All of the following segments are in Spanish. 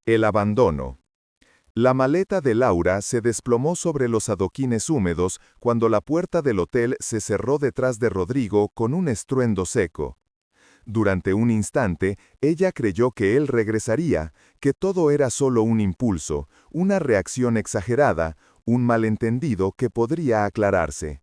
El abandono. La maleta de Laura se desplomó sobre los adoquines húmedos cuando la puerta del hotel se cerró detrás de Rodrigo con un estruendo seco. Durante un instante, ella creyó que él regresaría, que todo era solo un impulso, una reacción exagerada, un malentendido que podría aclararse.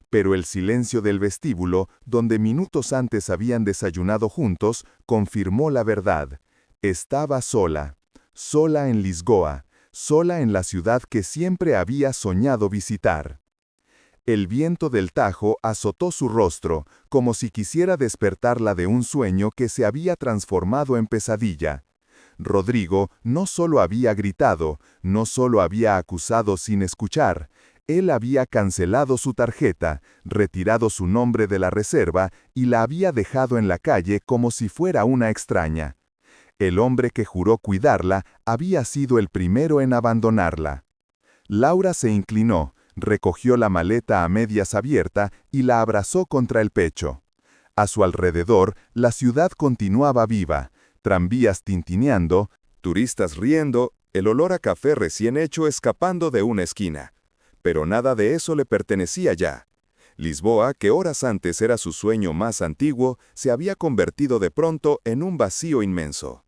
Pero el silencio del vestíbulo, donde minutos antes habían desayunado juntos, confirmó la verdad. Estaba sola. Sola en Lisboa, sola en la ciudad que siempre había soñado visitar. El viento del Tajo azotó su rostro, como si quisiera despertarla de un sueño que se había transformado en pesadilla. Rodrigo no solo había gritado, no solo había acusado sin escuchar, él había cancelado su tarjeta, retirado su nombre de la reserva y la había dejado en la calle como si fuera una extraña. El hombre que juró cuidarla había sido el primero en abandonarla. Laura se inclinó, recogió la maleta a medias abierta y la abrazó contra el pecho. A su alrededor, la ciudad continuaba viva, tranvías tintineando, turistas riendo, el olor a café recién hecho escapando de una esquina. Pero nada de eso le pertenecía ya. Lisboa, que horas antes era su sueño más antiguo, se había convertido de pronto en un vacío inmenso.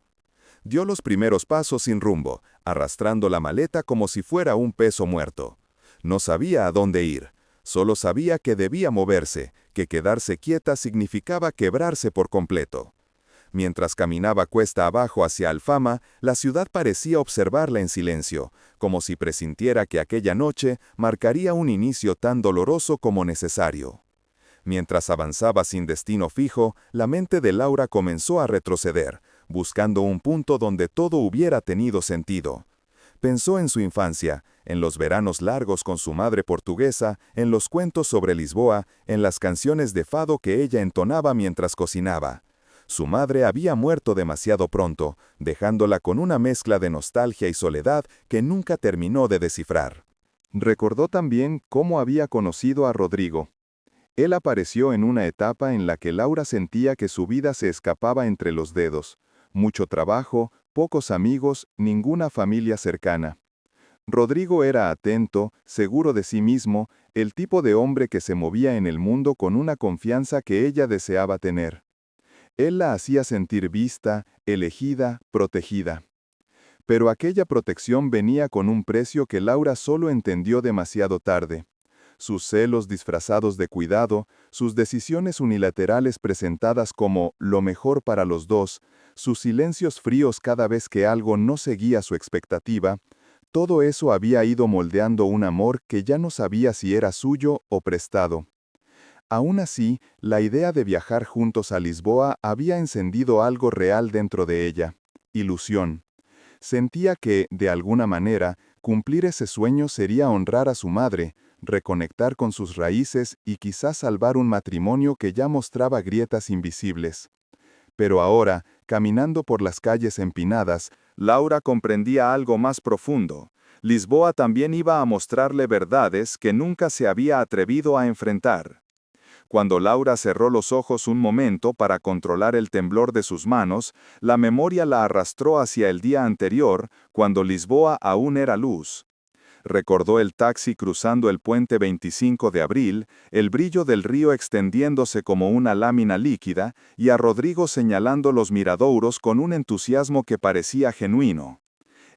Dio los primeros pasos sin rumbo, arrastrando la maleta como si fuera un peso muerto. No sabía a dónde ir, solo sabía que debía moverse, que quedarse quieta significaba quebrarse por completo. Mientras caminaba cuesta abajo hacia Alfama, la ciudad parecía observarla en silencio, como si presintiera que aquella noche marcaría un inicio tan doloroso como necesario. Mientras avanzaba sin destino fijo, la mente de Laura comenzó a retroceder, buscando un punto donde todo hubiera tenido sentido. Pensó en su infancia, en los veranos largos con su madre portuguesa, en los cuentos sobre Lisboa, en las canciones de fado que ella entonaba mientras cocinaba. Su madre había muerto demasiado pronto, dejándola con una mezcla de nostalgia y soledad que nunca terminó de descifrar. Recordó también cómo había conocido a Rodrigo. Él apareció en una etapa en la que Laura sentía que su vida se escapaba entre los dedos. Mucho trabajo, pocos amigos, ninguna familia cercana. Rodrigo era atento, seguro de sí mismo, el tipo de hombre que se movía en el mundo con una confianza que ella deseaba tener. Él la hacía sentir vista, elegida, protegida. Pero aquella protección venía con un precio que Laura solo entendió demasiado tarde. Sus celos disfrazados de cuidado, sus decisiones unilaterales presentadas como lo mejor para los dos, sus silencios fríos cada vez que algo no seguía su expectativa, todo eso había ido moldeando un amor que ya no sabía si era suyo o prestado. Aún así, la idea de viajar juntos a Lisboa había encendido algo real dentro de ella, ilusión. Sentía que, de alguna manera, cumplir ese sueño sería honrar a su madre, reconectar con sus raíces y quizás salvar un matrimonio que ya mostraba grietas invisibles. Pero ahora, caminando por las calles empinadas, Laura comprendía algo más profundo. Lisboa también iba a mostrarle verdades que nunca se había atrevido a enfrentar. Cuando Laura cerró los ojos un momento para controlar el temblor de sus manos, la memoria la arrastró hacia el día anterior, cuando Lisboa aún era luz. Recordó el taxi cruzando el puente 25 de abril, el brillo del río extendiéndose como una lámina líquida, y a Rodrigo señalando los miradouros con un entusiasmo que parecía genuino.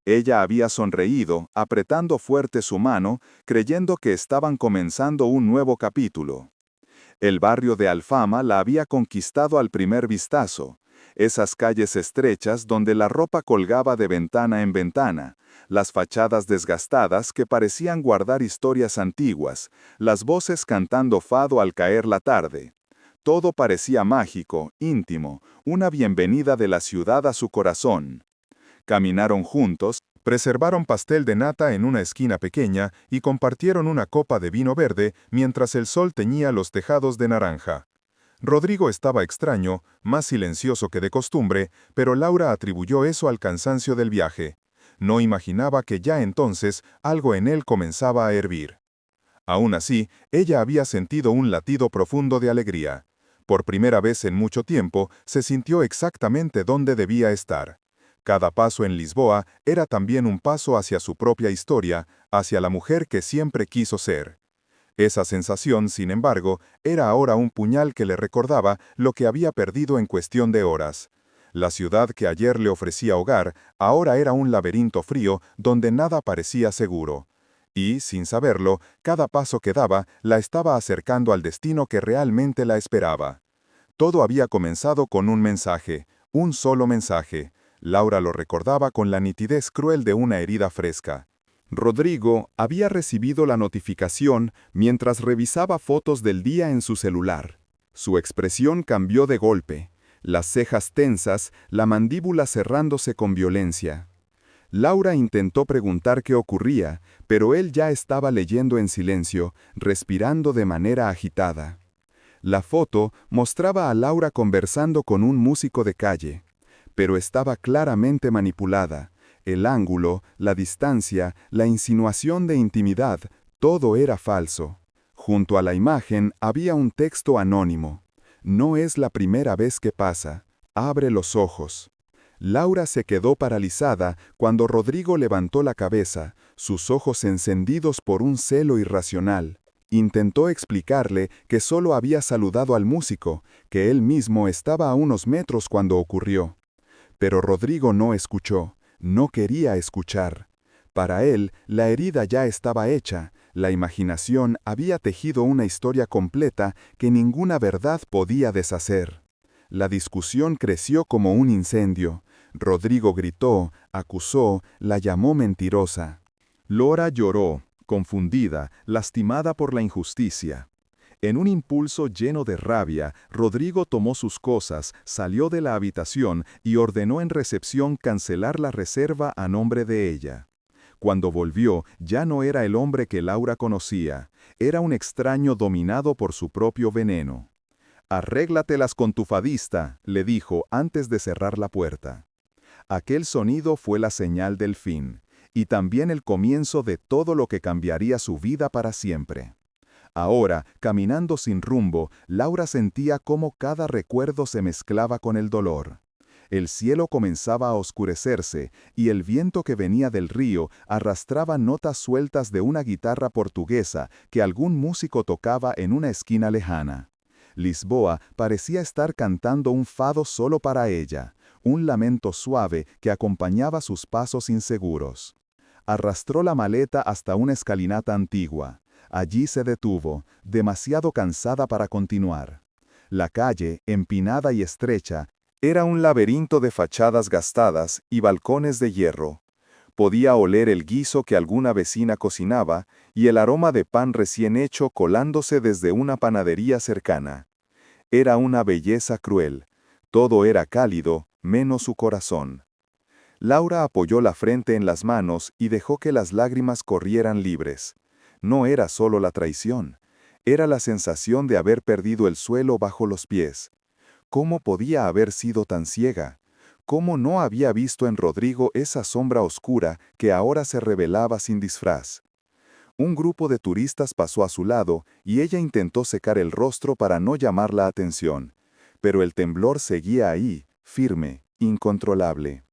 Ella había sonreído, apretando fuerte su mano, creyendo que estaban comenzando un nuevo capítulo. El barrio de Alfama la había conquistado al primer vistazo. Esas calles estrechas donde la ropa colgaba de ventana en ventana, las fachadas desgastadas que parecían guardar historias antiguas, las voces cantando fado al caer la tarde. Todo parecía mágico, íntimo, una bienvenida de la ciudad a su corazón. Caminaron juntos, preservaron pastel de nata en una esquina pequeña y compartieron una copa de vino verde mientras el sol teñía los tejados de naranja. Rodrigo estaba extraño, más silencioso que de costumbre, pero Laura atribuyó eso al cansancio del viaje. No imaginaba que ya entonces algo en él comenzaba a hervir. Aún así, ella había sentido un latido profundo de alegría. Por primera vez en mucho tiempo, se sintió exactamente donde debía estar. Cada paso en Lisboa era también un paso hacia su propia historia, hacia la mujer que siempre quiso ser. Esa sensación, sin embargo, era ahora un puñal que le recordaba lo que había perdido en cuestión de horas. La ciudad que ayer le ofrecía hogar, ahora era un laberinto frío donde nada parecía seguro. Y, sin saberlo, cada paso que daba la estaba acercando al destino que realmente la esperaba. Todo había comenzado con un mensaje, un solo mensaje. Laura lo recordaba con la nitidez cruel de una herida fresca. Rodrigo había recibido la notificación mientras revisaba fotos del día en su celular. Su expresión cambió de golpe, las cejas tensas, la mandíbula cerrándose con violencia. Laura intentó preguntar qué ocurría, pero él ya estaba leyendo en silencio, respirando de manera agitada. La foto mostraba a Laura conversando con un músico de calle, pero estaba claramente manipulada. El ángulo, la distancia, la insinuación de intimidad, todo era falso. Junto a la imagen había un texto anónimo. No es la primera vez que pasa. Abre los ojos. Laura se quedó paralizada cuando Rodrigo levantó la cabeza, sus ojos encendidos por un celo irracional. Intentó explicarle que solo había saludado al músico, que él mismo estaba a unos metros cuando ocurrió. Pero Rodrigo no escuchó. No quería escuchar. Para él, la herida ya estaba hecha, la imaginación había tejido una historia completa que ninguna verdad podía deshacer. La discusión creció como un incendio. Rodrigo gritó, acusó, la llamó mentirosa. Laura lloró, confundida, lastimada por la injusticia. En un impulso lleno de rabia, Rodrigo tomó sus cosas, salió de la habitación y ordenó en recepción cancelar la reserva a nombre de ella. Cuando volvió, ya no era el hombre que Laura conocía, era un extraño dominado por su propio veneno. «Arréglatelas con tu fadista», le dijo antes de cerrar la puerta. Aquel sonido fue la señal del fin, y también el comienzo de todo lo que cambiaría su vida para siempre. Ahora, caminando sin rumbo, Laura sentía cómo cada recuerdo se mezclaba con el dolor. El cielo comenzaba a oscurecerse, y el viento que venía del río arrastraba notas sueltas de una guitarra portuguesa que algún músico tocaba en una esquina lejana. Lisboa parecía estar cantando un fado solo para ella, un lamento suave que acompañaba sus pasos inseguros. Arrastró la maleta hasta una escalinata antigua. Allí se detuvo, demasiado cansada para continuar. La calle, empinada y estrecha, era un laberinto de fachadas gastadas y balcones de hierro. Podía oler el guiso que alguna vecina cocinaba y el aroma de pan recién hecho colándose desde una panadería cercana. Era una belleza cruel. Todo era cálido, menos su corazón. Laura apoyó la frente en las manos y dejó que las lágrimas corrieran libres. No era solo la traición, era la sensación de haber perdido el suelo bajo los pies. ¿Cómo podía haber sido tan ciega? ¿Cómo no había visto en Rodrigo esa sombra oscura que ahora se revelaba sin disfraz? Un grupo de turistas pasó a su lado y ella intentó secar el rostro para no llamar la atención. Pero el temblor seguía ahí, firme, incontrolable.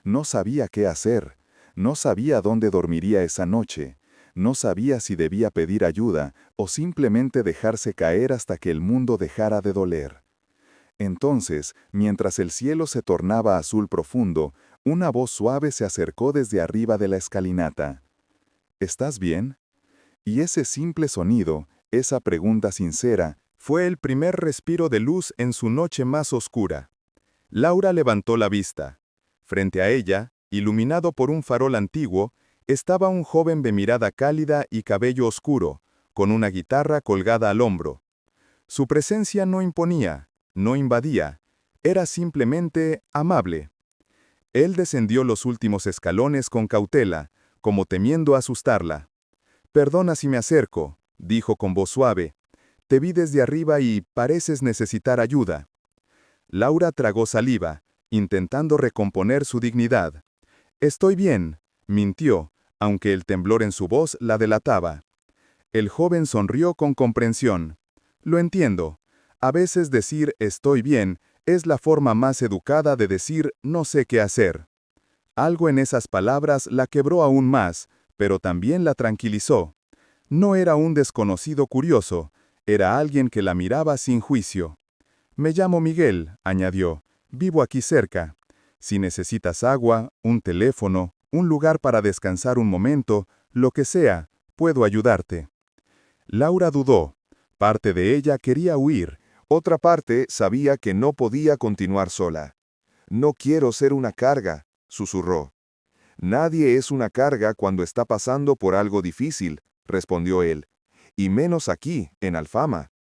No sabía qué hacer, no sabía dónde dormiría esa noche. No sabía si debía pedir ayuda o simplemente dejarse caer hasta que el mundo dejara de doler. Entonces, mientras el cielo se tornaba azul profundo, una voz suave se acercó desde arriba de la escalinata. ¿Estás bien? Y ese simple sonido, esa pregunta sincera, fue el primer respiro de luz en su noche más oscura. Laura levantó la vista. Frente a ella, iluminado por un farol antiguo, estaba un joven de mirada cálida y cabello oscuro, con una guitarra colgada al hombro. Su presencia no imponía, no invadía, era simplemente amable. Él descendió los últimos escalones con cautela, como temiendo asustarla. «Perdona si me acerco», dijo con voz suave. «Te vi desde arriba y pareces necesitar ayuda». Laura tragó saliva, intentando recomponer su dignidad. «Estoy bien», mintió, aunque el temblor en su voz la delataba. El joven sonrió con comprensión. «Lo entiendo. A veces decir estoy bien es la forma más educada de decir no sé qué hacer». Algo en esas palabras la quebró aún más, pero también la tranquilizó. No era un desconocido curioso, era alguien que la miraba sin juicio. «Me llamo Miguel», añadió. «Vivo aquí cerca. Si necesitas agua, un teléfono, un lugar para descansar un momento, lo que sea, puedo ayudarte». Laura dudó. Parte de ella quería huir. Otra parte sabía que no podía continuar sola. «No quiero ser una carga», susurró. «Nadie es una carga cuando está pasando por algo difícil», respondió él. «Y menos aquí, en Alfama».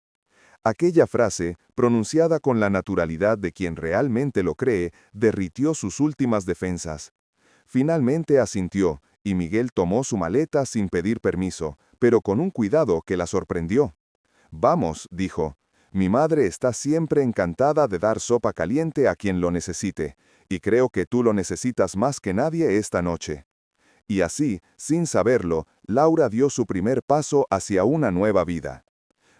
Aquella frase, pronunciada con la naturalidad de quien realmente lo cree, derritió sus últimas defensas. Finalmente asintió, y Miguel tomó su maleta sin pedir permiso, pero con un cuidado que la sorprendió. «Vamos», dijo. «Mi madre está siempre encantada de dar sopa caliente a quien lo necesite, y creo que tú lo necesitas más que nadie esta noche». Y así, sin saberlo, Laura dio su primer paso hacia una nueva vida.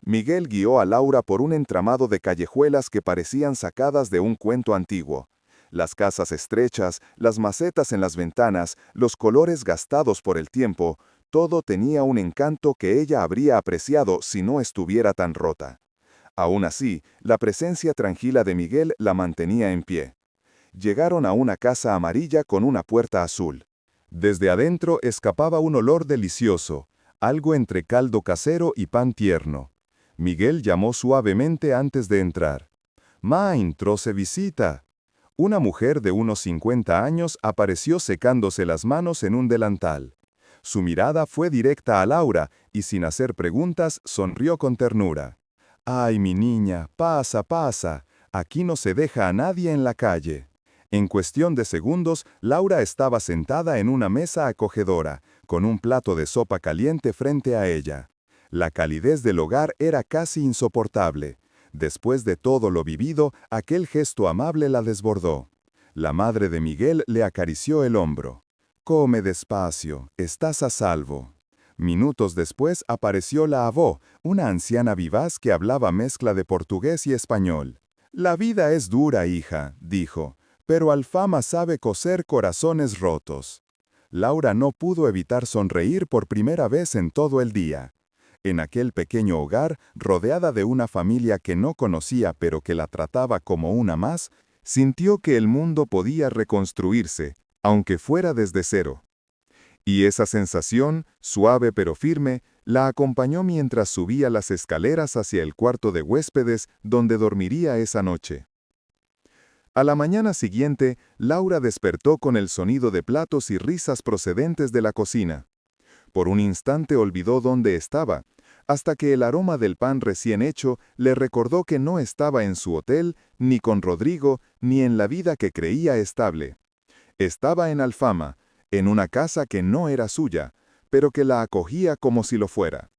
Miguel guió a Laura por un entramado de callejuelas que parecían sacadas de un cuento antiguo. Las casas estrechas, las macetas en las ventanas, los colores gastados por el tiempo, todo tenía un encanto que ella habría apreciado si no estuviera tan rota. Aún así, la presencia tranquila de Miguel la mantenía en pie. Llegaron a una casa amarilla con una puerta azul. Desde adentro escapaba un olor delicioso, algo entre caldo casero y pan tierno. Miguel llamó suavemente antes de entrar. «Main, troce visita». Una mujer de unos 50 años apareció secándose las manos en un delantal. Su mirada fue directa a Laura y sin hacer preguntas sonrió con ternura. «Ay, mi niña, pasa, pasa. Aquí no se deja a nadie en la calle». En cuestión de segundos, Laura estaba sentada en una mesa acogedora, con un plato de sopa caliente frente a ella. La calidez del hogar era casi insoportable. Después de todo lo vivido, aquel gesto amable la desbordó. La madre de Miguel le acarició el hombro. «Come despacio, estás a salvo». Minutos después apareció la avó, una anciana vivaz que hablaba mezcla de portugués y español. «La vida es dura, hija», dijo, «pero Alfama sabe coser corazones rotos». Laura no pudo evitar sonreír por primera vez en todo el día. En aquel pequeño hogar, rodeada de una familia que no conocía pero que la trataba como una más, sintió que el mundo podía reconstruirse, aunque fuera desde cero. Y esa sensación, suave pero firme, la acompañó mientras subía las escaleras hacia el cuarto de huéspedes donde dormiría esa noche. A la mañana siguiente, Laura despertó con el sonido de platos y risas procedentes de la cocina. Por un instante olvidó dónde estaba, hasta que el aroma del pan recién hecho le recordó que no estaba en su hotel, ni con Rodrigo, ni en la vida que creía estable. Estaba en Alfama, en una casa que no era suya, pero que la acogía como si lo fuera.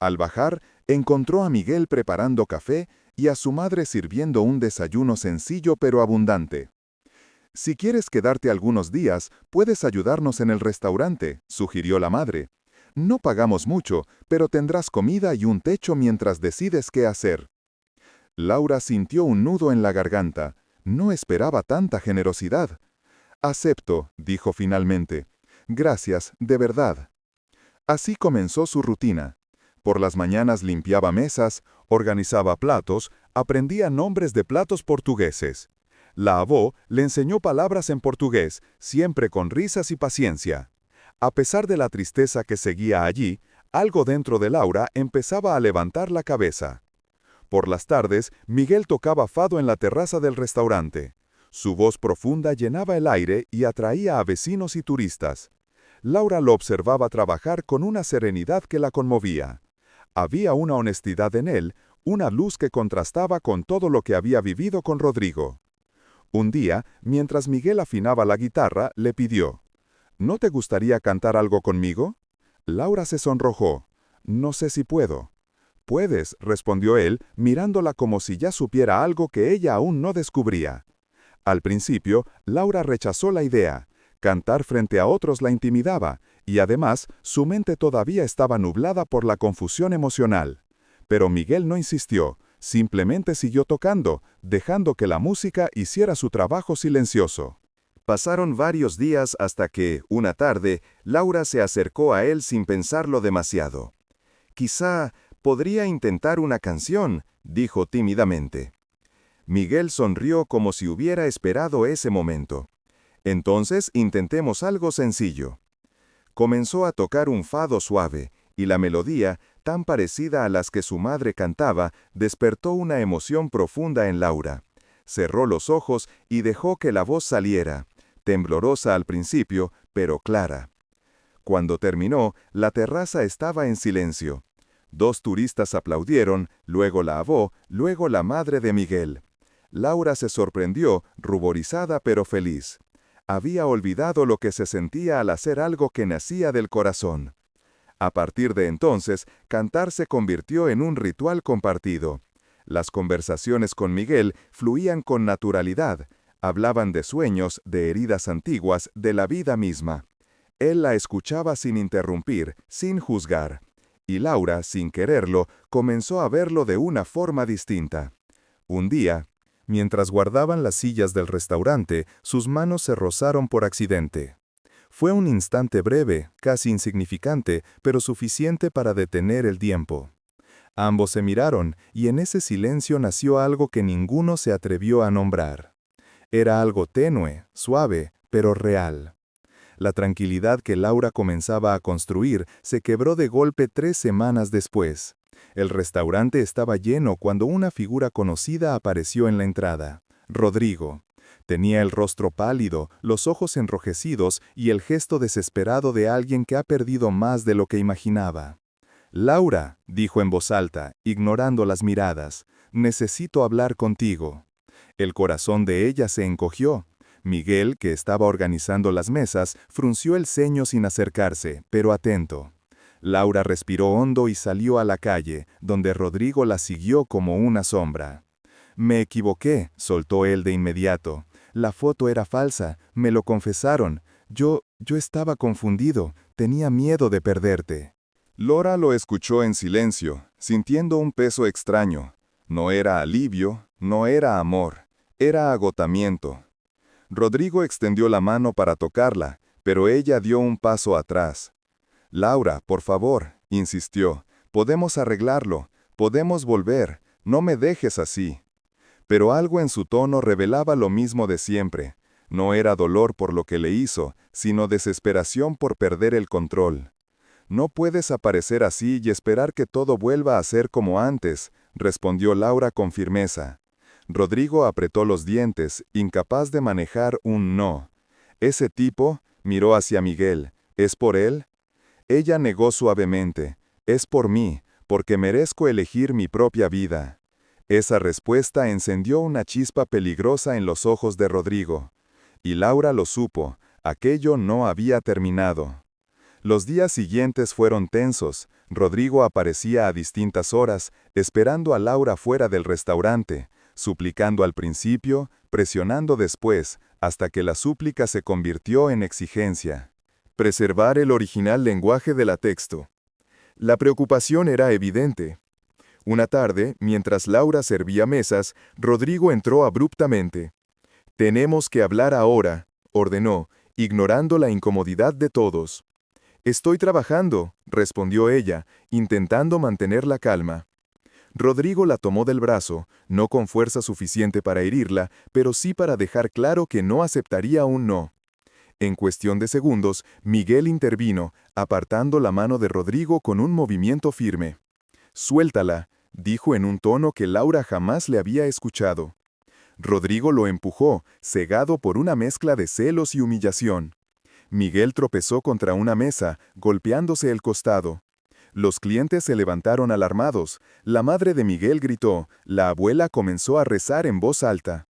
Al bajar, encontró a Miguel preparando café y a su madre sirviendo un desayuno sencillo pero abundante. «Si quieres quedarte algunos días, puedes ayudarnos en el restaurante», sugirió la madre. «No pagamos mucho, pero tendrás comida y un techo mientras decides qué hacer». Laura sintió un nudo en la garganta. No esperaba tanta generosidad. «Acepto», dijo finalmente. «Gracias, de verdad». Así comenzó su rutina. Por las mañanas limpiaba mesas, organizaba platos, aprendía nombres de platos portugueses. La avó le enseñó palabras en portugués, siempre con risas y paciencia. A pesar de la tristeza que seguía allí, algo dentro de Laura empezaba a levantar la cabeza. Por las tardes, Miguel tocaba fado en la terraza del restaurante. Su voz profunda llenaba el aire y atraía a vecinos y turistas. Laura lo observaba trabajar con una serenidad que la conmovía. Había una honestidad en él, una luz que contrastaba con todo lo que había vivido con Rodrigo. Un día, mientras Miguel afinaba la guitarra, le pidió: «¿No te gustaría cantar algo conmigo?» Laura se sonrojó. «No sé si puedo». «Puedes», respondió él, mirándola como si ya supiera algo que ella aún no descubría. Al principio, Laura rechazó la idea. Cantar frente a otros la intimidaba, y además, su mente todavía estaba nublada por la confusión emocional. Pero Miguel no insistió. Simplemente siguió tocando, dejando que la música hiciera su trabajo silencioso. Pasaron varios días hasta que, una tarde, Laura se acercó a él sin pensarlo demasiado. «Quizá podría intentar una canción», dijo tímidamente. Miguel sonrió como si hubiera esperado ese momento. «Entonces intentemos algo sencillo». Comenzó a tocar un fado suave, y la melodía, tan parecida a las que su madre cantaba, despertó una emoción profunda en Laura. Cerró los ojos y dejó que la voz saliera, temblorosa al principio, pero clara. Cuando terminó, la terraza estaba en silencio. 2 turistas aplaudieron, luego la avó, luego la madre de Miguel. Laura se sorprendió, ruborizada pero feliz. Había olvidado lo que se sentía al hacer algo que nacía del corazón. A partir de entonces, cantar se convirtió en un ritual compartido. Las conversaciones con Miguel fluían con naturalidad. Hablaban de sueños, de heridas antiguas, de la vida misma. Él la escuchaba sin interrumpir, sin juzgar. Y Laura, sin quererlo, comenzó a verlo de una forma distinta. Un día, mientras guardaban las sillas del restaurante, sus manos se rozaron por accidente. Fue un instante breve, casi insignificante, pero suficiente para detener el tiempo. Ambos se miraron, y en ese silencio nació algo que ninguno se atrevió a nombrar. Era algo tenue, suave, pero real. La tranquilidad que Laura comenzaba a construir se quebró de golpe 3 semanas después. El restaurante estaba lleno cuando una figura conocida apareció en la entrada. Rodrigo. Tenía el rostro pálido, los ojos enrojecidos y el gesto desesperado de alguien que ha perdido más de lo que imaginaba. «Laura», dijo en voz alta, ignorando las miradas, «necesito hablar contigo». El corazón de ella se encogió. Miguel, que estaba organizando las mesas, frunció el ceño sin acercarse, pero atento. Laura respiró hondo y salió a la calle, donde Rodrigo la siguió como una sombra. «Me equivoqué», soltó él de inmediato. «La foto era falsa, me lo confesaron. Yo estaba confundido, tenía miedo de perderte». Laura lo escuchó en silencio, sintiendo un peso extraño. No era alivio, no era amor, era agotamiento. Rodrigo extendió la mano para tocarla, pero ella dio un paso atrás. «Laura, por favor», insistió, «podemos arreglarlo, podemos volver, no me dejes así». Pero algo en su tono revelaba lo mismo de siempre. No era dolor por lo que le hizo, sino desesperación por perder el control. «No puedes aparecer así y esperar que todo vuelva a ser como antes», respondió Laura con firmeza. Rodrigo apretó los dientes, incapaz de manejar un no. «Ese tipo», miró hacia Miguel, «¿es por él?» Ella negó suavemente, «Es por mí, porque merezco elegir mi propia vida». Esa respuesta encendió una chispa peligrosa en los ojos de Rodrigo. Y Laura lo supo, aquello no había terminado. Los días siguientes fueron tensos. Rodrigo aparecía a distintas horas, esperando a Laura fuera del restaurante, suplicando al principio, presionando después, hasta que la súplica se convirtió en exigencia. Preservar el original lenguaje de la texto. La preocupación era evidente. Una tarde, mientras Laura servía mesas, Rodrigo entró abruptamente. «Tenemos que hablar ahora», ordenó, ignorando la incomodidad de todos. «Estoy trabajando», respondió ella, intentando mantener la calma. Rodrigo la tomó del brazo, no con fuerza suficiente para herirla, pero sí para dejar claro que no aceptaría un no. En cuestión de segundos, Miguel intervino, apartando la mano de Rodrigo con un movimiento firme. «Suéltala», dijo en un tono que Laura jamás le había escuchado. Rodrigo lo empujó, cegado por una mezcla de celos y humillación. Miguel tropezó contra una mesa, golpeándose el costado. Los clientes se levantaron alarmados. La madre de Miguel gritó, la abuela comenzó a rezar en voz alta.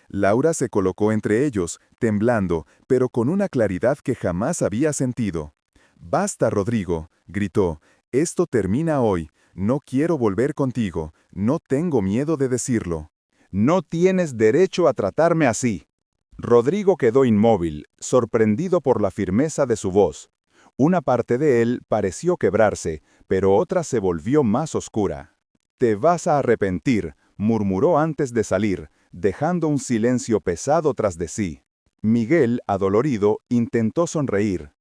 Laura se colocó entre ellos, temblando, pero con una claridad que jamás había sentido. «Basta, Rodrigo», gritó, «esto termina hoy. No quiero volver contigo, no tengo miedo de decirlo». «No tienes derecho a tratarme así». Rodrigo quedó inmóvil, sorprendido por la firmeza de su voz. Una parte de él pareció quebrarse, pero otra se volvió más oscura. «Te vas a arrepentir», murmuró antes de salir, dejando un silencio pesado tras de sí. Miguel, adolorido, intentó sonreír.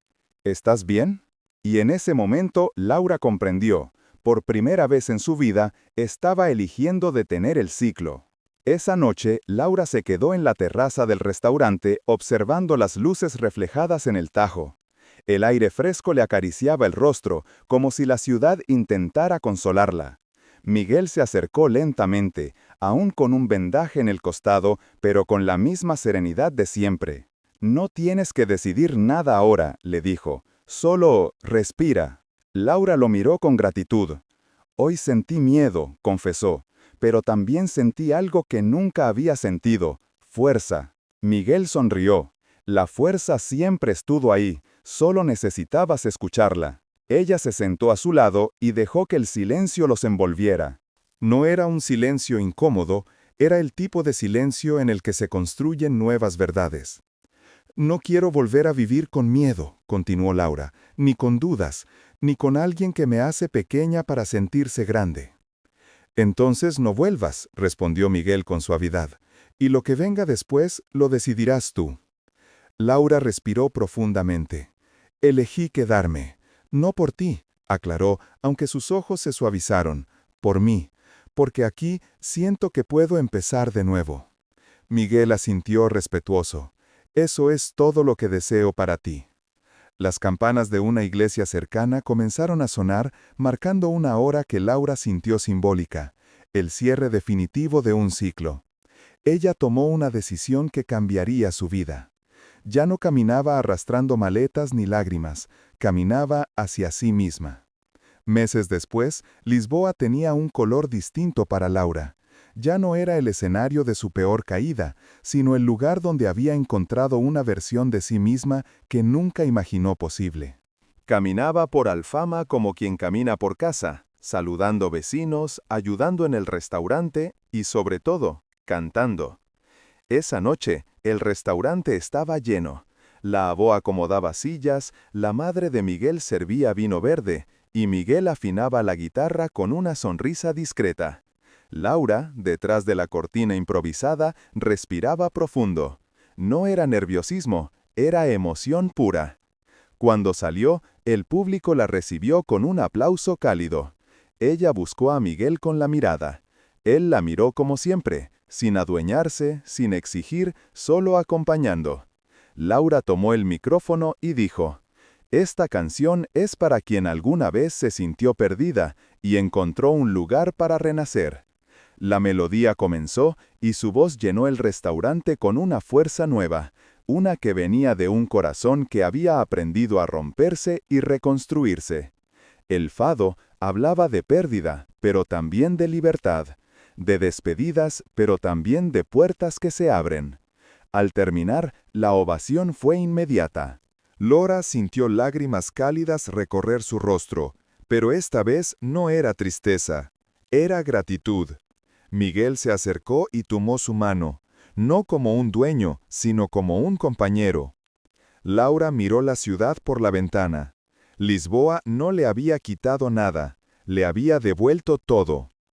¿Estás bien? Y en ese momento Laura comprendió. Por primera vez en su vida, estaba eligiendo detener el ciclo. Esa noche, Laura se quedó en la terraza del restaurante observando las luces reflejadas en el Tajo. El aire fresco le acariciaba el rostro, como si la ciudad intentara consolarla. Miguel se acercó lentamente, aún con un vendaje en el costado, pero con la misma serenidad de siempre. «No tienes que decidir nada ahora», le dijo. «Solo respira». Laura lo miró con gratitud. «Hoy sentí miedo», confesó, «pero también sentí algo que nunca había sentido, fuerza». Miguel sonrió. «La fuerza siempre estuvo ahí, solo necesitabas escucharla». Ella se sentó a su lado y dejó que el silencio los envolviera. No era un silencio incómodo, era el tipo de silencio en el que se construyen nuevas verdades. «No quiero volver a vivir con miedo», continuó Laura, «ni con dudas, ni con alguien que me hace pequeña para sentirse grande». «Entonces no vuelvas», respondió Miguel con suavidad, «y lo que venga después lo decidirás tú». Laura respiró profundamente. «Elegí quedarme. No por ti», aclaró, aunque sus ojos se suavizaron, «por mí, porque aquí siento que puedo empezar de nuevo». Miguel asintió respetuoso. «Eso es todo lo que deseo para ti». Las campanas de una iglesia cercana comenzaron a sonar, marcando una hora que Laura sintió simbólica, el cierre definitivo de un ciclo. Ella tomó una decisión que cambiaría su vida. Ya no caminaba arrastrando maletas ni lágrimas, caminaba hacia sí misma. Meses después, Lisboa tenía un color distinto para Laura. Ya no era el escenario de su peor caída, sino el lugar donde había encontrado una versión de sí misma que nunca imaginó posible. Caminaba por Alfama como quien camina por casa, saludando vecinos, ayudando en el restaurante y, sobre todo, cantando. Esa noche, el restaurante estaba lleno. La abo acomodaba sillas, la madre de Miguel servía vino verde, y Miguel afinaba la guitarra con una sonrisa discreta. Laura, detrás de la cortina improvisada, respiraba profundo. No era nerviosismo, era emoción pura. Cuando salió, el público la recibió con un aplauso cálido. Ella buscó a Miguel con la mirada. Él la miró como siempre, sin adueñarse, sin exigir, solo acompañando. Laura tomó el micrófono y dijo: «Esta canción es para quien alguna vez se sintió perdida y encontró un lugar para renacer». La melodía comenzó y su voz llenó el restaurante con una fuerza nueva, una que venía de un corazón que había aprendido a romperse y reconstruirse. El fado hablaba de pérdida, pero también de libertad, de despedidas, pero también de puertas que se abren. Al terminar, la ovación fue inmediata. Laura sintió lágrimas cálidas recorrer su rostro, pero esta vez no era tristeza, era gratitud. Miguel se acercó y tomó su mano, no como un dueño, sino como un compañero. Laura miró la ciudad por la ventana. Lisboa no le había quitado nada, le había devuelto todo.